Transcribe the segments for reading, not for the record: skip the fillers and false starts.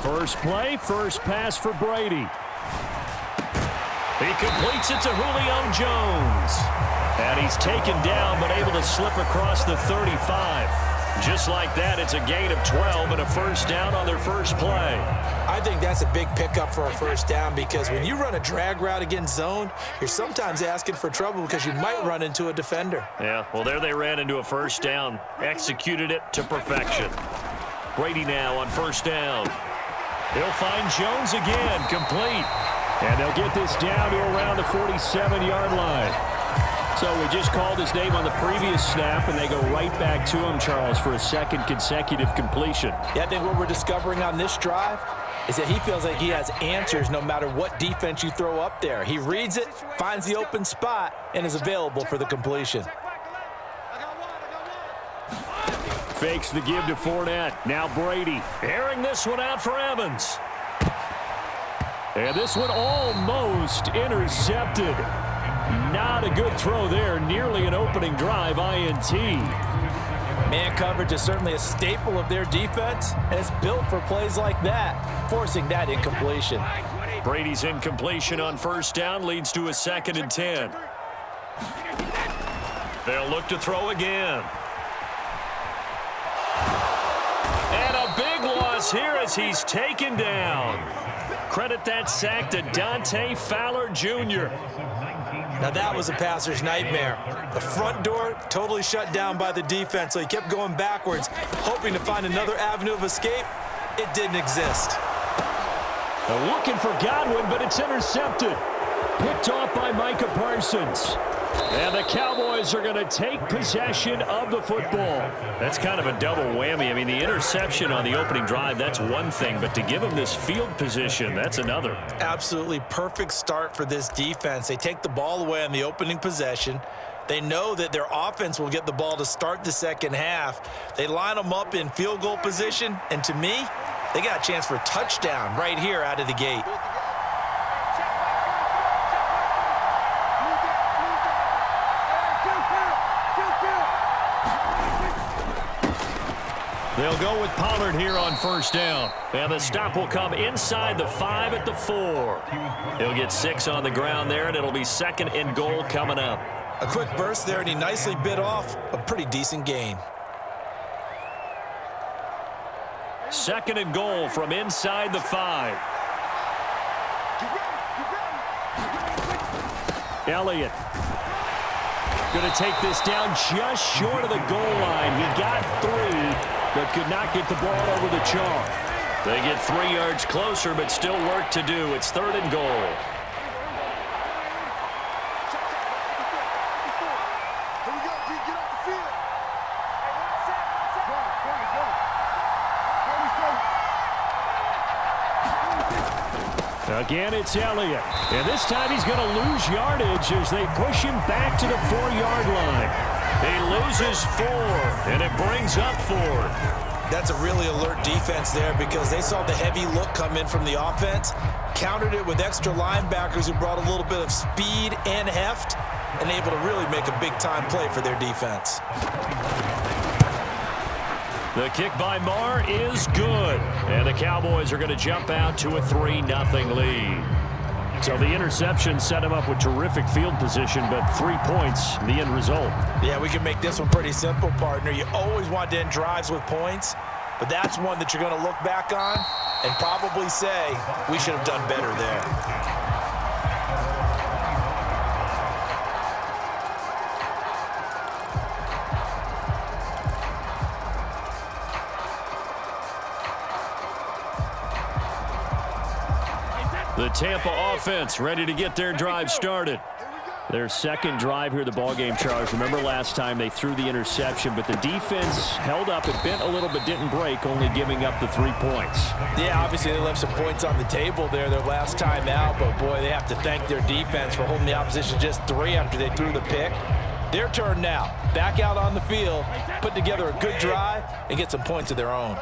First play, first pass for Brady. He completes it to Julio Jones. And he's taken down but able to slip across the 35. Just like that, it's a gain of 12 and a first down on their first play. I think that's a big pickup for a first down because when you run a drag route against zone, you're sometimes asking for trouble because you might run into a defender. Yeah, well, there they ran into a first down. Executed it to perfection. Brady now on first down. He'll find Jones again, complete. And they'll get this down to around the 47-yard line. So we just called his name on the previous snap, and they go right back to him, Charles, for a second consecutive completion. Yeah, I think what we're discovering on this drive is that he feels like he has answers no matter what defense you throw up there. He reads it, finds the open spot, and is available for the completion. Fakes the give to Fournette. Now Brady airing this one out for Evans. And this one almost intercepted. Not a good throw there. Nearly an opening drive INT. Man coverage is certainly a staple of their defense, and it's built for plays like that, forcing that incompletion. Brady's incompletion on first down leads to a 2nd and 10. They'll look to throw again. And a big loss here as he's taken down. Credit that sack to Dante Fowler Jr. Now that was a passer's nightmare. The front door totally shut down by the defense, so he kept going backwards, hoping to find another avenue of escape. It didn't exist. They're looking for Godwin, but it's intercepted. Picked off by Micah Parsons. And the Cowboys are going to take possession of the football. That's kind of a double whammy. I mean, the interception on the opening drive, that's one thing. But to give them this field position, that's another. Absolutely perfect start for this defense. They take the ball away on the opening possession. They know that their offense will get the ball to start the second half. They line them up in field goal position. And to me, they got a chance for a touchdown right here out of the gate. They'll go with Pollard here on first down. And the stop will come inside the 5 at the 4. He'll get 6 on the ground there, and it'll be 2nd and goal coming up. A quick burst there, and he nicely bit off a pretty decent gain. 2nd and goal from inside the 5. Elliott going to take this down just short of the goal line. He got 3, but could not get the ball over the chalk. They get 3 yards closer, but still work to do. It's 3rd and goal. Again, it's Elliott. And this time he's going to lose yardage as they push him back to the 4-yard line. He loses 4, and it brings up 4th. That's a really alert defense there because they saw the heavy look come in from the offense, countered it with extra linebackers who brought a little bit of speed and heft, and able to really make a big-time play for their defense. The kick by Marr is good. And the Cowboys are going to jump out to a 3-0 lead. So the interception set him up with terrific field position, but 3 points, the end result. Yeah, we can make this one pretty simple, partner. You always want to end drives with points, but that's one that you're going to look back on and probably say, we should have done better there. The Tampa offense ready to get their drive started. Their second drive here, the ballgame, Charles. Remember last time they threw the interception, but the defense held up. It bent a little but didn't break, only giving up the 3 points. Yeah, obviously they left some points on the table there their last time out, but boy, they have to thank their defense for holding the opposition just 3 after they threw the pick. Their turn now. Back out on the field, put together a good drive, and get some points of their own.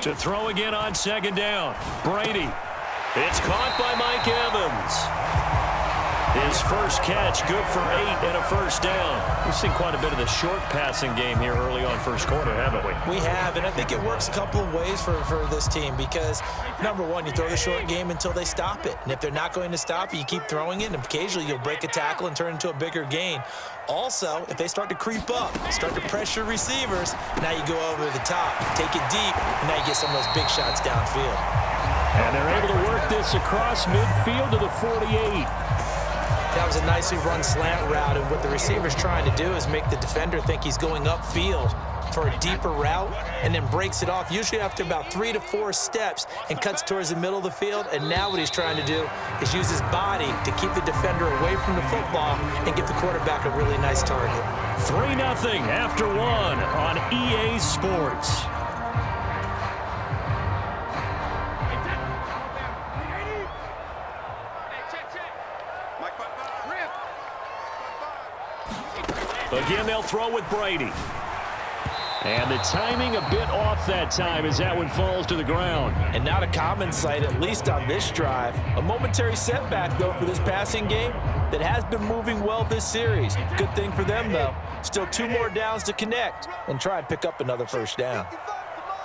To throw again on second down. Brady. It's caught by Mike Evans. His first catch, good for 8 and a first down. We've seen quite a bit of the short passing game here early on first quarter, haven't we? We have, and I think it works a couple of ways for this team because, number one, you throw the short game until they stop it. And if they're not going to stop it, you keep throwing it, and occasionally you'll break a tackle and turn it into a bigger gain. Also, if they start to creep up, start to pressure receivers, now you go over the top, take it deep, and now you get some of those big shots downfield. And they're able to work this across midfield to the 48. That was a nicely run slant route, and what the receiver's trying to do is make the defender think he's going upfield for a deeper route and then breaks it off, usually after about 3 to 4 steps, and cuts towards the middle of the field. And now what he's trying to do is use his body to keep the defender away from the football and give the quarterback a really nice target. 3-0 after 1 on EA Sports. Again, they'll throw with Brady. And the timing a bit off that time as that one falls to the ground. And not a common sight, at least on this drive. A momentary setback, though, for this passing game that has been moving well this series. Good thing for them, though. Still 2 more downs to connect and try and pick up another first down.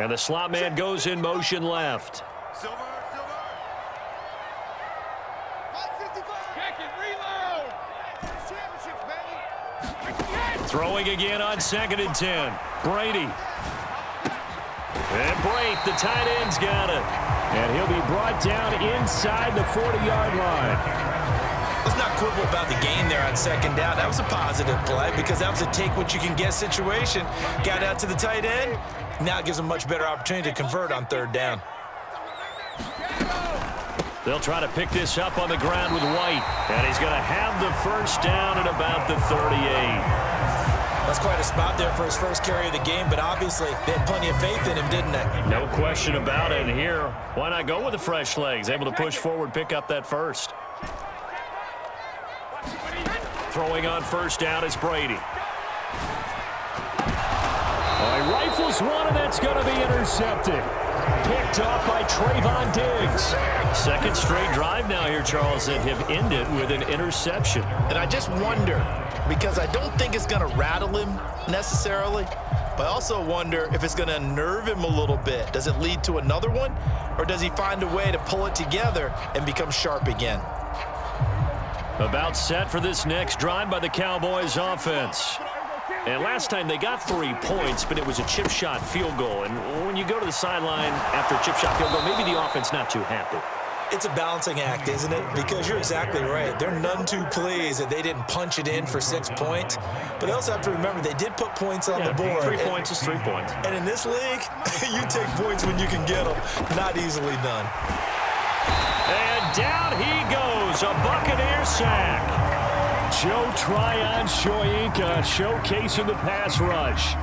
And the slot man goes in motion left. Throwing again on 2nd and 10. Brady. And Brate, the tight end's got it. And he'll be brought down inside the 40-yard line. Let's not quibble about the gain there on 2nd down. That was a positive play because that was a take-what-you-can-get situation. Got out to the tight end. Now it gives them a much better opportunity to convert on 3rd down. They'll try to pick this up on the ground with White. And he's going to have the first down at about the 38. That's quite a spot there for his first carry of the game, but obviously they had plenty of faith in him, didn't they? No question about it. And here, why not go with the fresh legs? Able to push forward, pick up that first. Throwing on first down is Brady. He rifles one, and that's going to be intercepted. Picked off by Trayvon Diggs. 2nd straight drive now here, Charles, that have ended with an interception. And I just wonder, because I don't think it's going to rattle him necessarily, but I also wonder if it's going to unnerve him a little bit. Does it lead to another one, or does he find a way to pull it together and become sharp again? About set for this next drive by the Cowboys offense. And last time they got 3 points, but it was a chip shot field goal. And when you go to the sideline after a chip shot field goal, maybe the offense not too happy. It's a balancing act, isn't it? Because you're exactly right. They're none too pleased that they didn't punch it in for 6 points. But they also have to remember they did put points on the board. 3 points is 3 points. And in this league, you take points when you can get them. Not easily done. And down he goes, a Buccaneer sack. Joe Tryon-Shoyinka showcasing the pass rush.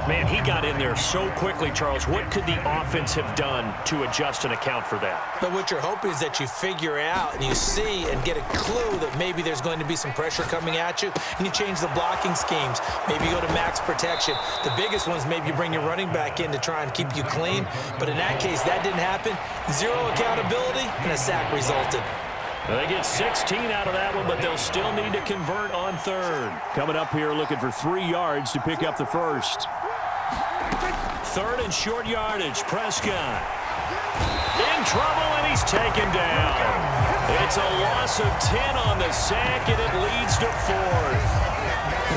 Man, he got in there so quickly, Charles. What could the offense have done to adjust and account for that? But what you're hoping is that you figure out and you see and get a clue that maybe there's going to be some pressure coming at you, and you change the blocking schemes. Maybe you go to max protection. The biggest ones, maybe you bring your running back in to try and keep you clean. But in that case, that didn't happen. 0 accountability, and a sack resulted. They get 16 out of that one, but they'll still need to convert on 3rd. Coming up here looking for 3 yards to pick up the first. 3rd and short yardage. Prescott in trouble, and he's taken down. It's a loss of 10 on the sack, and it leads to 4th.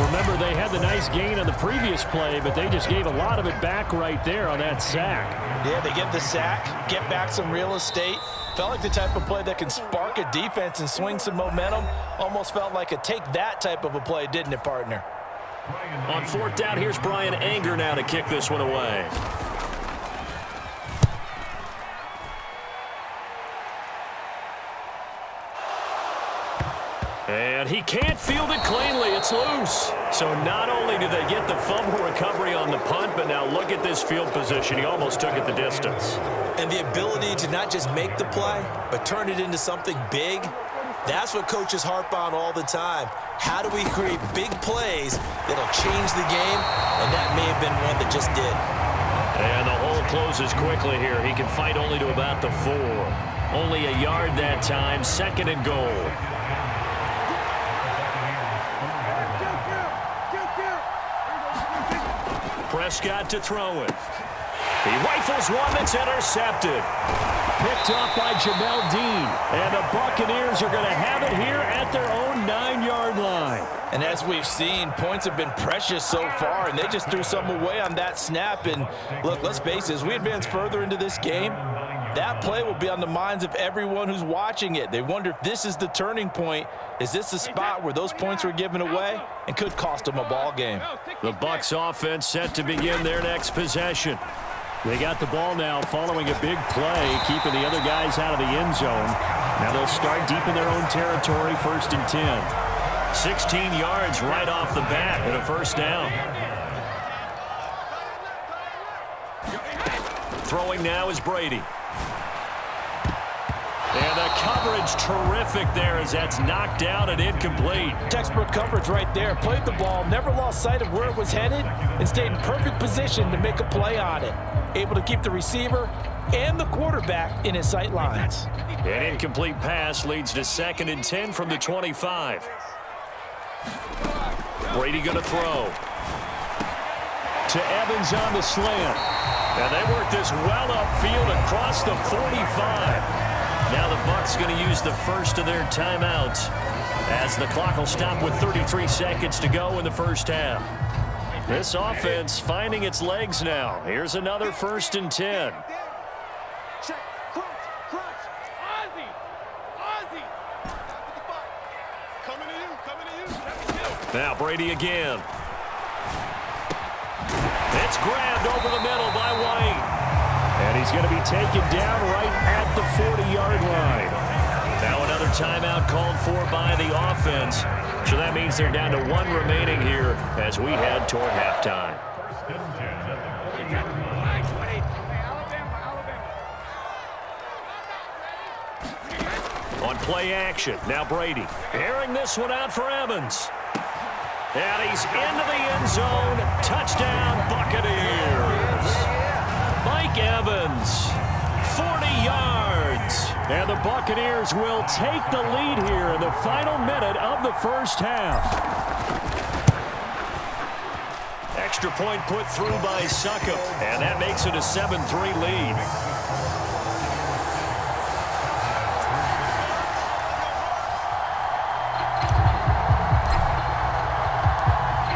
Remember, they had the nice gain on the previous play, but they just gave a lot of it back right there on that sack. Yeah, they get the sack, get back some real estate. Felt like the type of play that can spark a defense and swing some momentum. Almost felt like a take-that type of a play, didn't it, partner? On 4th down, here's Brian Anger now to kick this one away. And he can't field it cleanly. It's loose. So not only do they get the fumble recovery on the punt, but now look at this field position. He almost took it the distance. And the ability to not just make the play, but turn it into something big, that's what coaches harp on all the time. How do we create big plays that'll change the game? And that may have been one that just did. And the hole closes quickly here. He can fight only to about the 4. Only a yard that time. 2nd and goal. Prescott to throw it. He rifles one that's intercepted. Picked off by Jamel Dean. And the Buccaneers are going to have it here at their own 9-yard line. And as we've seen, points have been precious so far, and they just threw some away on that snap. And look, let's face it, as we advance further into this game, that play will be on the minds of everyone who's watching it. They wonder if this is the turning point. Is this the spot where those points were given away and could cost them a ball game? The Bucks offense set to begin their next possession. They got the ball now following a big play, keeping the other guys out of the end zone. Now they'll start deep in their own territory, 1st and 10. 16 yards right off the bat and a first down. Throwing now is Brady. And the coverage terrific there as that's knocked down and incomplete. Textbook coverage right there. Played the ball, never lost sight of where it was headed, and stayed in perfect position to make a play on it. Able to keep the receiver and the quarterback in his sight lines. An incomplete pass leads to 2nd and 10 from the 25. Brady going to throw. To Evans on the slant. And they work this well upfield across the 45. Now the Bucks going to use the first of their timeouts as the clock will stop with 33 seconds to go in the first half. This offense finding its legs now. Here's another 1st and 10. Now Brady again. It's grabbed over the middle by White. And he's going to be taken down right at the 40-yard line. Now another timeout called for by the offense. So that means they're down to 1 remaining here as we head toward halftime. On play action, now Brady. Airing this one out for Evans. And he's into the end zone. Touchdown, Buccaneers. Mike Evans, 40 yards. And the Buccaneers will take the lead here in the final minute of the first half. Extra point put through by Succop, and that makes it a 7-3 lead.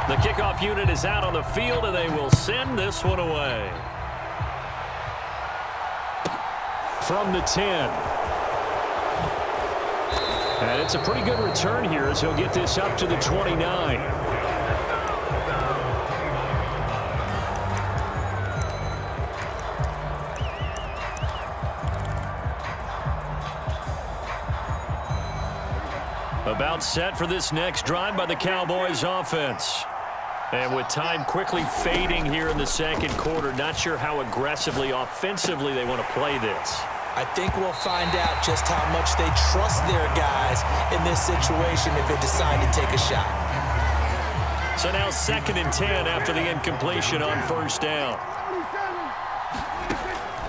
The kickoff unit is out on the field, and they will send this one away. From the 10. And it's a pretty good return here as he'll get this up to the 29. About set for this next drive by the Cowboys offense. And with time quickly fading here in the second quarter, not sure how aggressively, offensively they want to play this. I think we'll find out just how much they trust their guys in this situation if they decide to take a shot. So now 2nd and 10 after the incompletion on first down.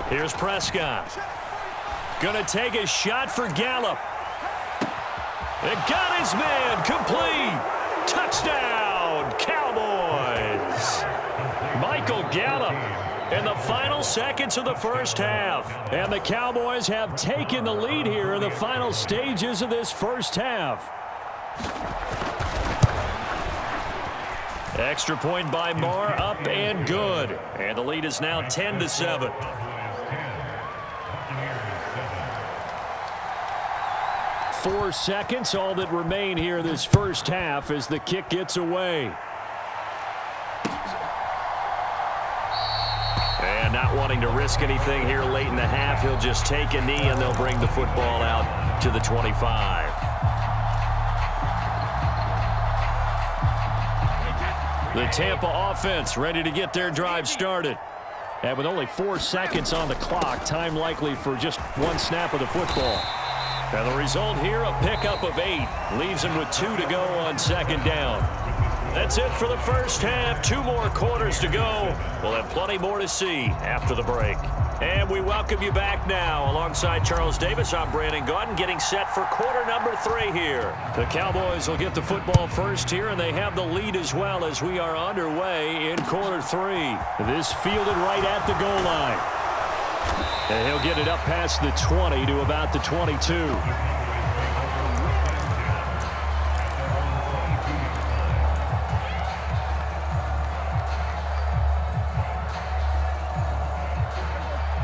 Here's Prescott. Gonna take a shot for Gallup. It got his man complete. Touchdown, Cowboys. Michael Gallup in the final seconds of the first half. And the Cowboys have taken the lead here in the final stages of this first half. Extra point by Marr, up and good. And the lead is now 10-7. Four seconds, all that remain here this first half as the kick gets away. And not wanting to risk anything here late in the half, he'll just take a knee and they'll bring the football out to the 25. The Tampa offense ready to get their drive started. And with only 4 seconds on the clock, time likely for just one snap of the football. And the result here, a pickup of 8. Leaves him with 2 to go on second down. That's it for the first half. 2 more quarters to go. We'll have plenty more to see after the break. And we welcome you back now. Alongside Charles Davis, I'm Brandon Gaudin, getting set for quarter number 3 here. The Cowboys will get the football first here, and they have the lead as well as we are underway in quarter 3. This fielded right at the goal line. And he'll get it up past the 20 to about the 22.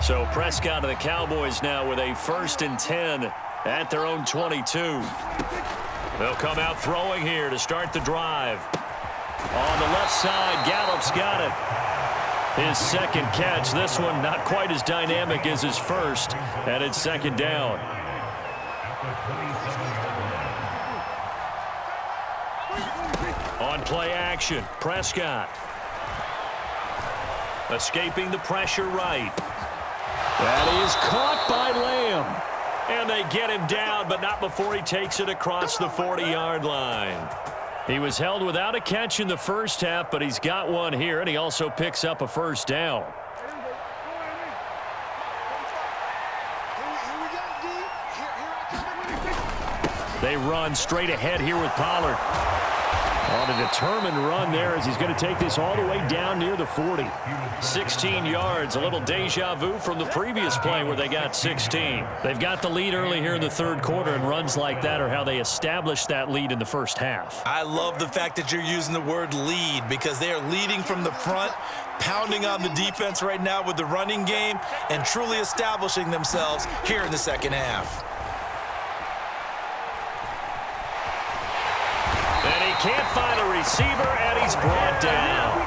So Prescott of the Cowboys now with a 1st and 10 at their own 22. They'll come out throwing here to start the drive. On the left side, Gallup's got it. His second catch. This one not quite as dynamic as his first, and it's 2nd down. On play action, Prescott. Escaping the pressure right. That is caught by Lamb. And they get him down, but not before he takes it across the 40-yard line. He was held without a catch in the first half, but he's got one here, and he also picks up a 1st down. They run straight ahead here with Pollard. On a determined run there as he's going to take this all the way down near the 40. 16 yards, a little deja vu from the previous play where they got 16. They've got the lead early here in the 3rd quarter, and runs like that are how they established that lead in the first half. I love the fact that you're using the word lead because they are leading from the front, pounding on the defense right now with the running game, and truly establishing themselves here in the 2nd half. Can't find a receiver, and he's brought down.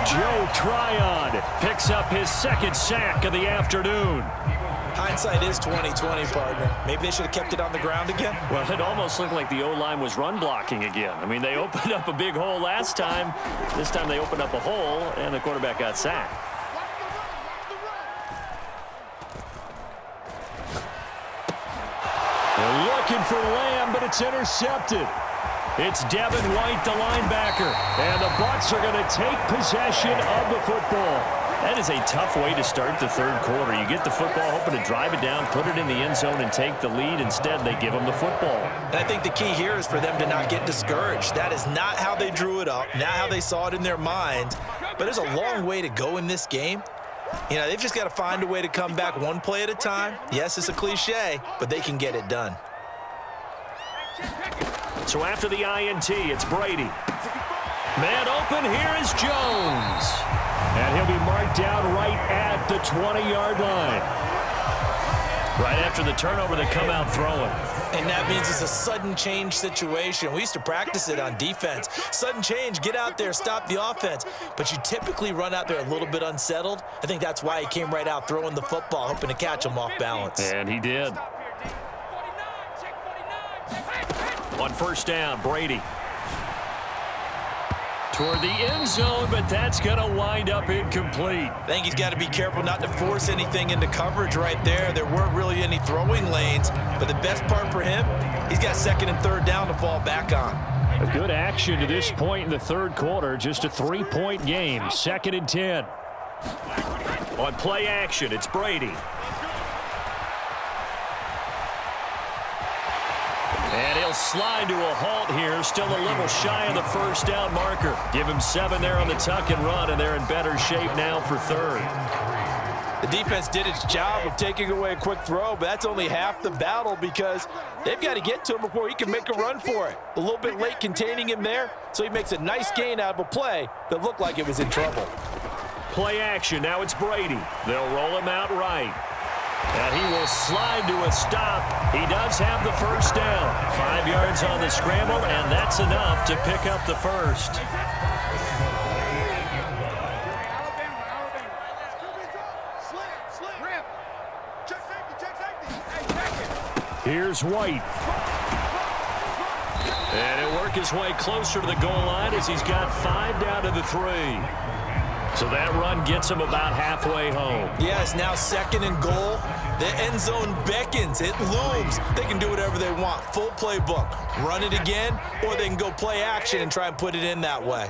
Joe Tryon picks up his 2nd sack of the afternoon. Hindsight is 20/20, partner. Maybe they should have kept it on the ground again. Well, it almost looked like the O-line was run blocking again. I mean, they opened up a big hole last time. This time they opened up a hole, and the quarterback got sacked. They're looking for Lamb, but it's intercepted. It's Devin White, the linebacker, and the Bucks are going to take possession of the football. That is a tough way to start the 3rd quarter. You get the football, hoping to drive it down, put it in the end zone, and take the lead. Instead, they give them the football. And I think the key here is for them to not get discouraged. That is not how they drew it up, not how they saw it in their minds. But there's a long way to go in this game. You know, they've just got to find a way to come back one play at a time. Yes, it's a cliche, but they can get it done. So after the INT, it's Brady. Man open, here is Jones. And he'll be marked down right at the 20-yard line. Right after the turnover, they come out throwing. And that means it's a sudden change situation. We used to practice it on defense. Sudden change, get out there, stop the offense. But you typically run out there a little bit unsettled. I think that's why he came right out throwing the football, hoping to catch him off balance. And he did. On 1st down, Brady. Toward the end zone, but that's going to wind up incomplete. I think he's got to be careful not to force anything into coverage right there. There weren't really any throwing lanes, but the best part for him, he's got 2nd and 3rd down to fall back on. A good action to this point in the 3rd quarter. Just a 3-point game. 2nd and 10. On play action, it's Brady. And he'll slide to a halt here. Still a little shy of the 1st down marker. Give him 7 there on the tuck and run, and they're in better shape now for 3rd. The defense did its job of taking away a quick throw, but that's only half the battle because they've got to get to him before he can make a run for it. A little bit late containing him there, so he makes a nice gain out of a play that looked like it was in trouble. Play action. Now it's Brady. They'll roll him out right. And he will slide to a stop. He does have the 1st down. 5 yards on the scramble, and that's enough to pick up the 1st. Here's White. And he'll work his way closer to the goal line as he's got 5 down to the 3. So that run gets them about halfway home. Yeah, it's now 2nd and goal. The end zone beckons. It looms. They can do whatever they want. Full playbook. Run it again, or they can go play action and try and put it in that way.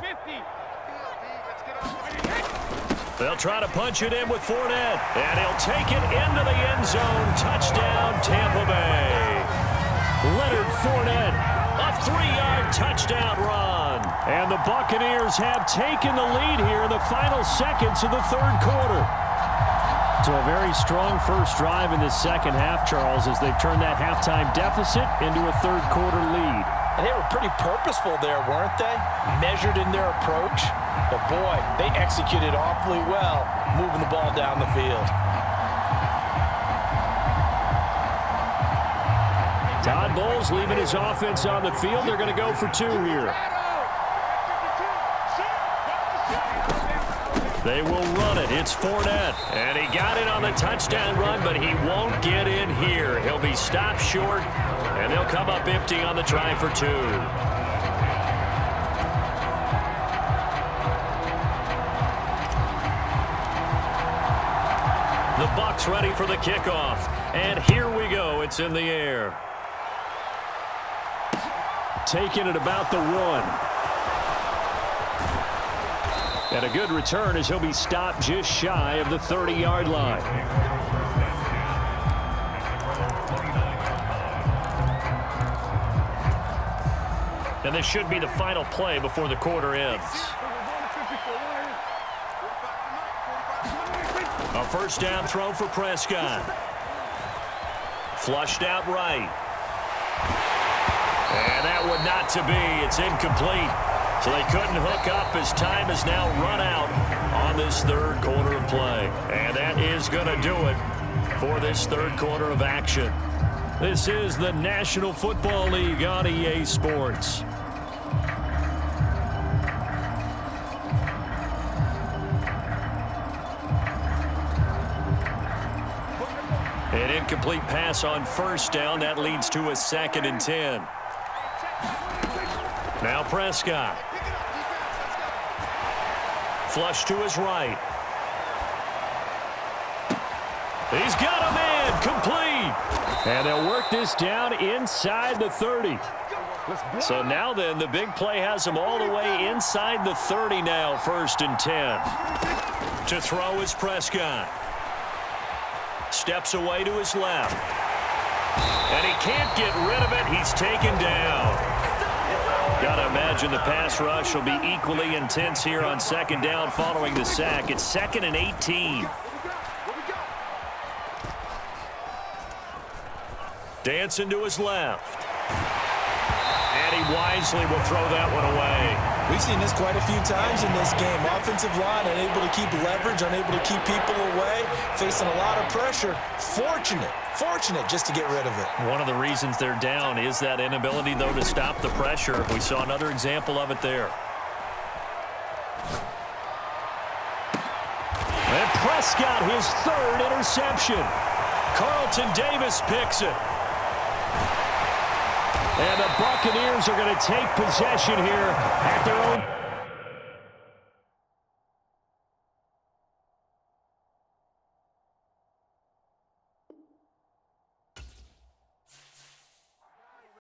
They'll try to punch it in with Fournette, and he'll take it into the end zone. Touchdown, Tampa Bay. Leonard Fournette, a 3-yard touchdown run. And the Buccaneers have taken the lead here in the final seconds of the third quarter. So a very strong first drive in the second half, Charles, as they've turned that halftime deficit into a third quarter lead. And they were pretty purposeful there, weren't they? Measured in their approach. But boy, they executed awfully well, moving the ball down the field. Todd Bowles leaving his offense on the field. They're going to go for 2 here. They will run it. It's Fournette. And he got it on the touchdown run, but he won't get in here. He'll be stopped short, and they'll come up empty on the try for 2. The Bucks ready for the kickoff. And here we go. It's in the air. Taking it about the 1. And a good return as he'll be stopped just shy of the 30-yard line. And this should be the final play before the quarter ends. A first down throw for Prescott. Flushed out right. And that would not to be. It's incomplete. So they couldn't hook up as time has now run out on this third quarter of play. And that is going to do it for this third quarter of action. This is the National Football League on EA Sports. An incomplete pass on first down. That leads to a 2nd and 10. Now Prescott. Flush to his right. He's got a man. Complete. And they'll work this down inside the 30. So now then, the big play has them all the way inside the 30 now, 1st and 10. To throw is Prescott. Steps away to his left. And he can't get rid of it. He's taken down. Got to imagine the pass rush will be equally intense here on 2nd down following the sack. It's 2nd and 18. Dancing to his left. And he wisely will throw that one away. We've seen this quite a few times in this game. Offensive line unable to keep leverage, unable to keep people away, facing a lot of pressure. Fortunate just to get rid of it. One of the reasons they're down is that inability, though, to stop the pressure. We saw another example of it there. And Prescott, his 3rd interception. Carlton Davis picks it. And the Buccaneers are going to take possession here at their own.